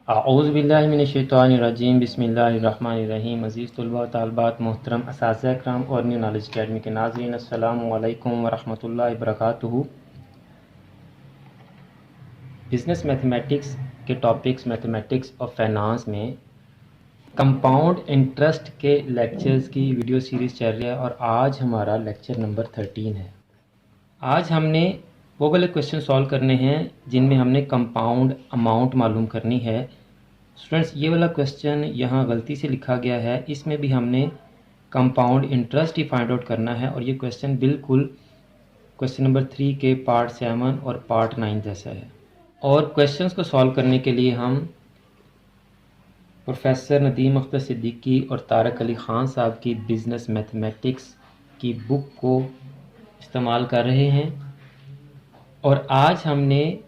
आऊज़ुबिल्लाहिमिनश्शैतानिर्रजीम बिस्मिल्लाहिर्रहमानिर्रहीम। अज़ीज़ तलबा व तालिबात, मोहतरम असातिज़ा इकराम और न्यू नॉलेज अकेडमी के नाज़रीन, अस्सलामु अलैकुम व रहमतुल्लाहि व बरकातुहू। बिज़नेस मैथमेटिक्स के टॉपिक्स मैथमेटिक्स और फाइनेंस में कंपाउंड इंटरेस्ट के लेक्चर्स की वीडियो सीरीज़ चल रही है और आज हमारा लेक्चर नंबर 13 है। आज हमने वो वाले क्वेश्चन सॉल्व करने हैं जिनमें हमने कंपाउंड अमाउंट मालूम करनी है। स्टूडेंट्स, ये वाला क्वेश्चन यहाँ गलती से लिखा गया है, इसमें भी हमने कंपाउंड इंटरेस्ट ही फाइंड आउट करना है और ये क्वेश्चन बिल्कुल क्वेश्चन नंबर 3 के पार्ट 7 और पार्ट 9 जैसा है। और क्वेश्चंस को सॉल्व करने के लिए हम प्रोफेसर नदीम अख्तर सिद्दीकी और तारक अली ख़ान साहब की बिज़नेस मैथमेटिक्स की बुक को इस्तेमाल कर रहे हैं। और आज हमने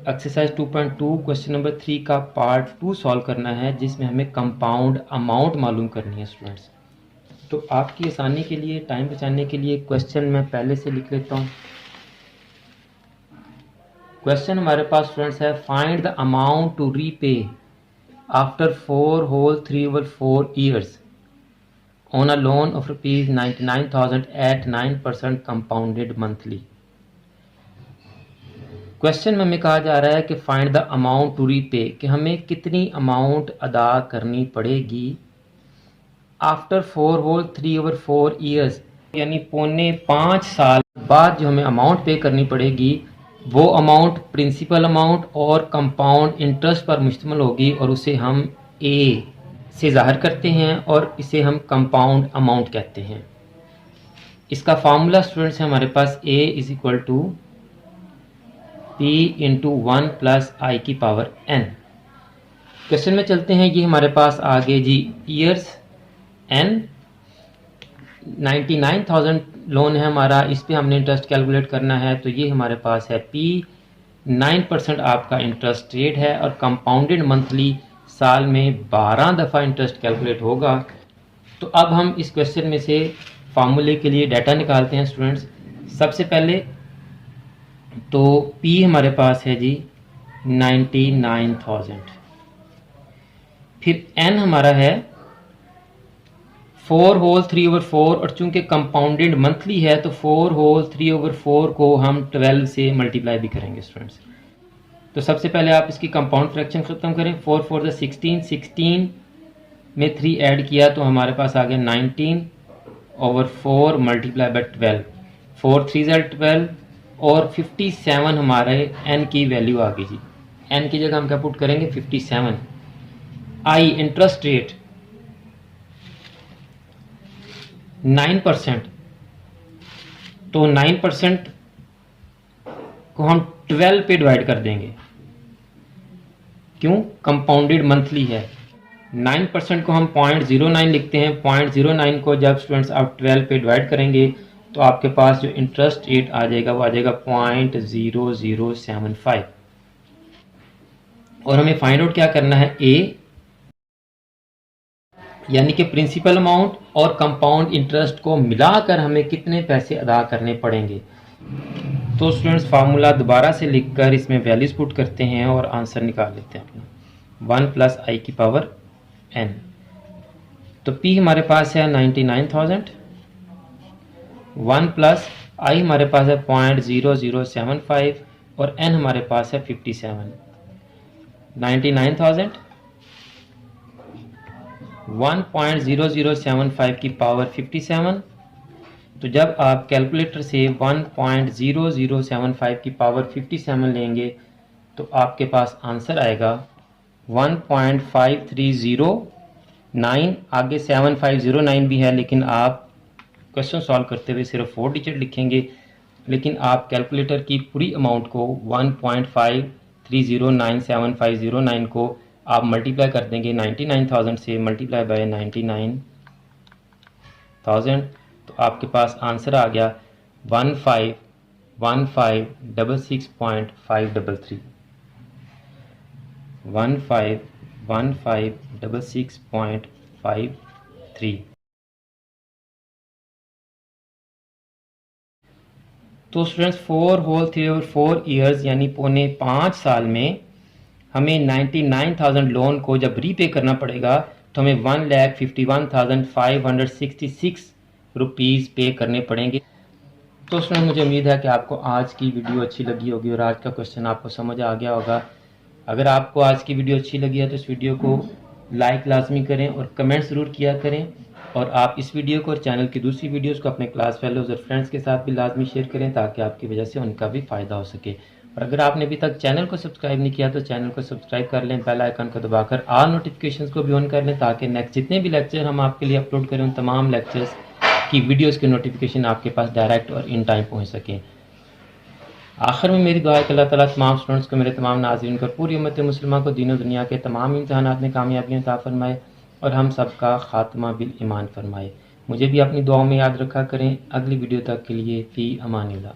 एक्सरसाइज 2.2 क्वेश्चन नंबर 3 का पार्ट 2 सॉल्व करना है, जिसमें हमें कंपाउंड अमाउंट मालूम करनी है। स्टूडेंट्स, तो आपकी आसानी के लिए, टाइम बचाने के लिए क्वेश्चन मैं पहले से लिख लेता हूँ। क्वेश्चन हमारे पास स्टूडेंट्स है, find the amount to repay after 4 whole 3/4 years on a loan of ₹99,000 at 9% compounded monthly. Question में हमें कहा जा रहा है कि find the amount to repay, कि हमें कितनी अमाउंट अदा करनी पड़ेगी आफ्टर 4 होल 3/4 ईयर्स, यानी 4.5 साल बाद जो हमें अमाउंट पे करनी पड़ेगी वो अमाउंट प्रिंसिपल अमाउंट और कंपाउंड इंटरेस्ट पर मुश्तमिल होगी और उसे हम ए से ज़ाहिर करते हैं और इसे हम कंपाउंड अमाउंट कहते हैं। इसका फार्मूला स्टूडेंट्स है हमारे पास A is equal to P into 1 plus i की पावर n। क्वेश्चन में चलते हैं। ये हमारे पास आगे जी ईयर्स n 99,000 लोन है हमारा, इस पे हमने इंटरेस्ट कैलकुलेट करना है। तो ये हमारे पास है P 9% आपका इंटरेस्ट रेट है और कंपाउंडेड मंथली साल में 12 दफ़ा इंटरेस्ट कैलकुलेट होगा। तो अब हम इस क्वेश्चन में से फार्मूले के लिए डाटा निकालते हैं। स्टूडेंट्स, सबसे पहले तो P हमारे पास है जी 99,000, फिर N हमारा है 4 होल 3/4 और चूंकि कंपाउंडेड मंथली है तो 4 होल 3/4 को हम 12 से मल्टीप्लाई भी करेंगे। स्टूडेंट्स, तो सबसे पहले आप इसकी कंपाउंड फ्रैक्शन खत्म करें। 4 4 ज़ा 16, 16 में 3 ऐड किया तो हमारे पास आ गया 19/4 मल्टीप्लाई बाय 12, 4 3 ज़ा 12 और 57 हमारे n की वैल्यू आ गई जी। n की जगह हम क्या पुट करेंगे 57। आई इंटरेस्ट रेट 9%, तो 9% को हम 12 पे डिवाइड कर देंगे, क्यों, कंपाउंडेड मंथली है। 9% को हम 0.09 लिखते हैं। 0.09 को जब स्टूडेंट्स आप 12 पे डिवाइड करेंगे तो आपके पास जो इंटरेस्ट रेट आ जाएगा वो आ जाएगा 0.0075। और हमें फाइंड आउट क्या करना है, ए यानी कि प्रिंसिपल अमाउंट और कंपाउंड इंटरेस्ट को मिलाकर हमें कितने पैसे अदा करने पड़ेंगे। तो स्टूडेंट्स, फार्मूला दोबारा से लिखकर इसमें वैल्यूज पुट करते हैं और आंसर निकाल लेते हैं अपना 1 प्लस आई की पावर n। तो P हमारे पास है 99,000, 1 प्लस आई हमारे पास है 0.0075 और n हमारे पास है 57। 99,000 1.0075 की पावर 57। तो जब आप कैलकुलेटर से 1.0075 की पावर 57 लेंगे तो आपके पास आंसर आएगा 1.5309। आगे 7509 भी है, लेकिन आप क्वेश्चन सॉल्व करते हुए सिर्फ 4 डिजिट लिखेंगे, लेकिन आप कैलकुलेटर की पूरी अमाउंट को 1.53097509 को आप मल्टीप्लाई कर देंगे 99,000 से, मल्टीप्लाई बाय 99,000, तो आपके पास आंसर आ गया 151566.533। 151566.53। तो स्टूडेंट्स 4 होल 3/4 ईयर्स यानी 4.5 साल में हमें 99,000 लोन को जब रीपे करना पड़ेगा तो हमें 1,51,566 रुपीज़ पे करने पड़ेंगे। तो उसमें मुझे उम्मीद है कि आपको आज की वीडियो अच्छी लगी होगी और आज का क्वेश्चन आपको समझ आ गया होगा। अगर आपको आज की वीडियो अच्छी लगी है तो इस वीडियो को लाइक लाजमी करें और कमेंट ज़रूर किया करें, और आप इस वीडियो को और चैनल की दूसरी वीडियोस को अपने क्लास फेलोज़ और फ्रेंड्स के साथ भी लाजमी शेयर करें ताकि आपकी वजह से उनका भी फ़ायदा हो सके। और अगर आपने अभी तक चैनल को सब्सक्राइब नहीं किया तो चैनल को सब्सक्राइब कर लें, बेल आइकन को दबाकर ऑल नोटिफिकेशंस को भी ऑन कर लें ताकि नेक्स्ट जितने भी लेक्चर हम आपके लिए अपलोड करें उन तमाम लेक्चर्स की वीडियोज़ की नोटिफिकेशन आपके पास डायरेक्ट और इन टाइम पहुँच सकें। आखिर में मेरी दुआ है कि अल्लाह ताला तमाम स्टूडेंट्स को, मेरे तमाम नाज़रीन को, पूरी उम्मत मुस्लिमा को दीन और दुनिया के तमाम इम्तिहानात में कामयाबियाँ अता फरमाए और हम सब का खात्मा बिल ईमान फरमाए। मुझे भी अपनी दुआओं में याद रखा करें। अगली वीडियो तक के लिए फ़ी अमानिल्लाह।